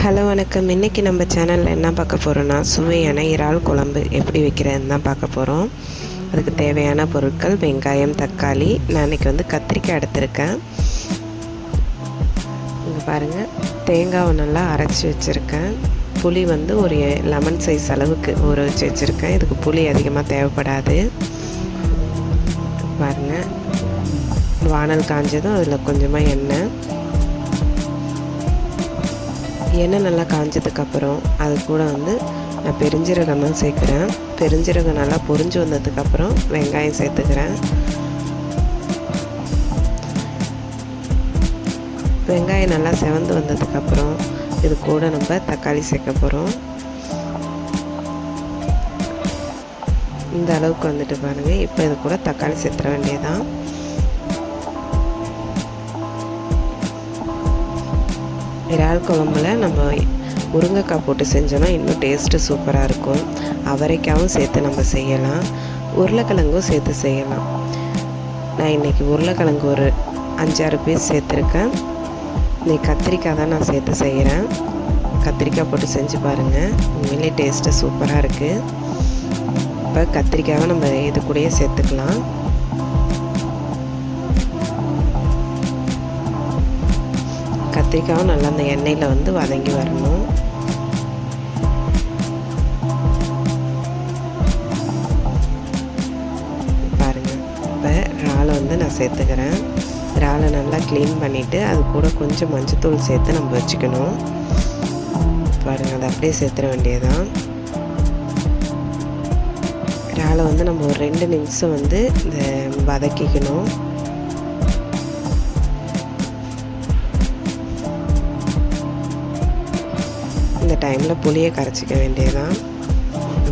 Hello வணக்கம். இன்றைக்கி நம்ம சேனலில் என்ன பார்க்க போகிறோன்னா, சுவையான இறால் குழம்பு எப்படி வைக்கிறதுன்னு தான் பார்க்க போகிறோம். அதுக்கு தேவையான பொருட்கள் வெங்காயம், தக்காளி. நான் இன்றைக்கி கத்திரிக்காய் எடுத்திருக்கேன். இங்கே பாருங்கள், தேங்காவை நல்லா அரைச்சி வச்சுருக்கேன். புளி ஒரு லெமன் சைஸ் அளவுக்கு ஊற வச்சு வச்சுருக்கேன். இதுக்கு புளி அதிகமாக தேவைப்படாது. பாருங்கள், வானல் காஞ்சதும் அதில் கொஞ்சமாக எண்ணெய் நல்லா காஞ்சதுக்கப்புறம் அது கூட நான் பெருஞ்சீரகம் தான் சேர்க்குறேன். பெருஞ்சீரகம் நல்லா பொரிஞ்சு வந்ததுக்கப்புறம் வெங்காயம் சேர்த்துக்கிறேன். வெங்காயம் நல்லா செவந்து வந்ததுக்கப்புறம் இது கூட நம்ம தக்காளி சேர்க்க போகிறோம். இந்த அளவுக்கு பாருங்கள். இப்போ இது கூட தக்காளி சேர்த்துற வேண்டியதான். இறால் குழம்புல நம்ம முருங்கைக்காய் போட்டு செஞ்சோன்னா இன்னும் டேஸ்ட்டு சூப்பராக இருக்கும். அவரைக்காவும் சேர்த்து நம்ம செய்யலாம், உருளைக்கிழங்கும் சேர்த்து செய்யலாம். நான் இன்றைக்கி உருளைக்கிழங்கு ஒரு 5-6 பீஸ் சேர்த்துருக்கேன். இன்றைக்கி கத்திரிக்காய் தான் நான் சேர்த்து செய்கிறேன். கத்திரிக்காய் போட்டு செஞ்சு பாருங்கள், உண்மையிலே டேஸ்ட்டு சூப்பராக இருக்குது. இப்போ கத்திரிக்காவை நம்ம இது கூடயே சேர்த்துக்கலாம். கத்திரிக்காயும் நல்லா அந்த எண்ணெயில் வதங்கி வரணும். பாருங்கள், இப்போ இறாலை நான் சேர்த்துக்கிறேன். இறாலை நல்லா க்ளீன் பண்ணிவிட்டு அது கூட கொஞ்சம் மஞ்சத்தூள் சேர்த்து நம்ம வச்சுக்கணும். பாருங்கள், அதை அப்படியே சேர்த்துற வேண்டியதான். இறாலை நம்ம ஒரு 2 நிமிஷம் இந்த வதக்கிக்கணும். இந்த டைமில் புளியை கரைச்சிக்க வேண்டியதான்.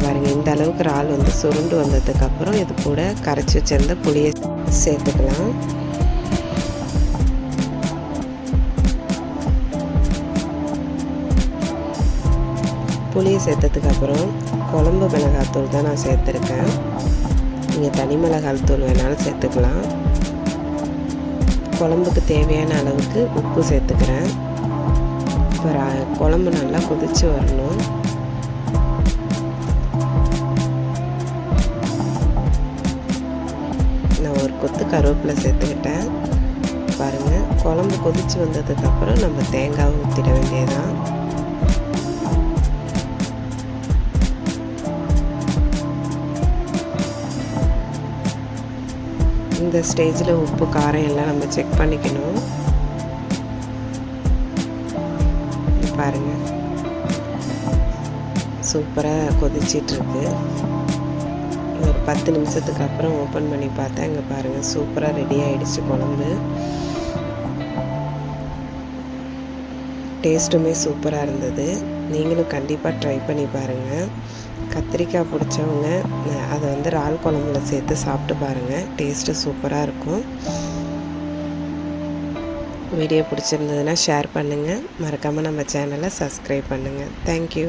பாருங்கள், இந்த அளவுக்கு இறால் சுருண்டு வந்ததுக்கப்புறம் இது கூட கரைச்சி வச்சிருந்த புளியை சேர்த்துக்கலாம். புளியை சேர்த்ததுக்கப்புறம் குழம்பு மிளகாத்தூள் தான் நான் சேர்த்துருக்கேன். நீங்கள் தனி மிளகாத்தூள் வேணாலும் சேர்த்துக்கலாம். குழம்புக்கு தேவையான அளவுக்கு உப்பு சேர்த்துக்கிறேன். குழம்பு நல்லா கொதித்து வரணும். நான் ஒரு கொத்து கருவேப்பிலை சேர்த்துக்கிட்டேன். பாருங்கள், குழம்பு கொதித்து வந்ததுக்கப்புறம் நம்ம தேங்காவை ஊற்றிட வேண்டியதான். இந்த ஸ்டேஜில் உப்பு காரம் எல்லாம் நம்ம செக் பண்ணிக்கணும். பாருங்கள், சூப்பராக கொதிச்சிட்ருக்கு. ஒரு 10 நிமிஷத்துக்கு அப்புறம் ஓப்பன் பண்ணி பார்த்தா இங்கே பாருங்கள், சூப்பராக ரெடி ஆகிடுச்சு குழம்பு. டேஸ்ட்டுமே சூப்பராக இருந்தது. நீங்களும் கண்டிப்பாக ட்ரை பண்ணி பாருங்கள். கத்திரிக்காய் பிடிச்சவங்க அதை இறால் குழம்புல சேர்த்து சாப்பிட்டு பாருங்கள். டேஸ்ட்டு சூப்பராக இருக்கும். வீடியோ பிடிச்சிருந்ததுன்னா ஷேர் பண்ணுங்கள். மறக்காமல் நம்ம சேனலை சப்ஸ்கிரைப் பண்ணுங்கள். தேங்க்யூ.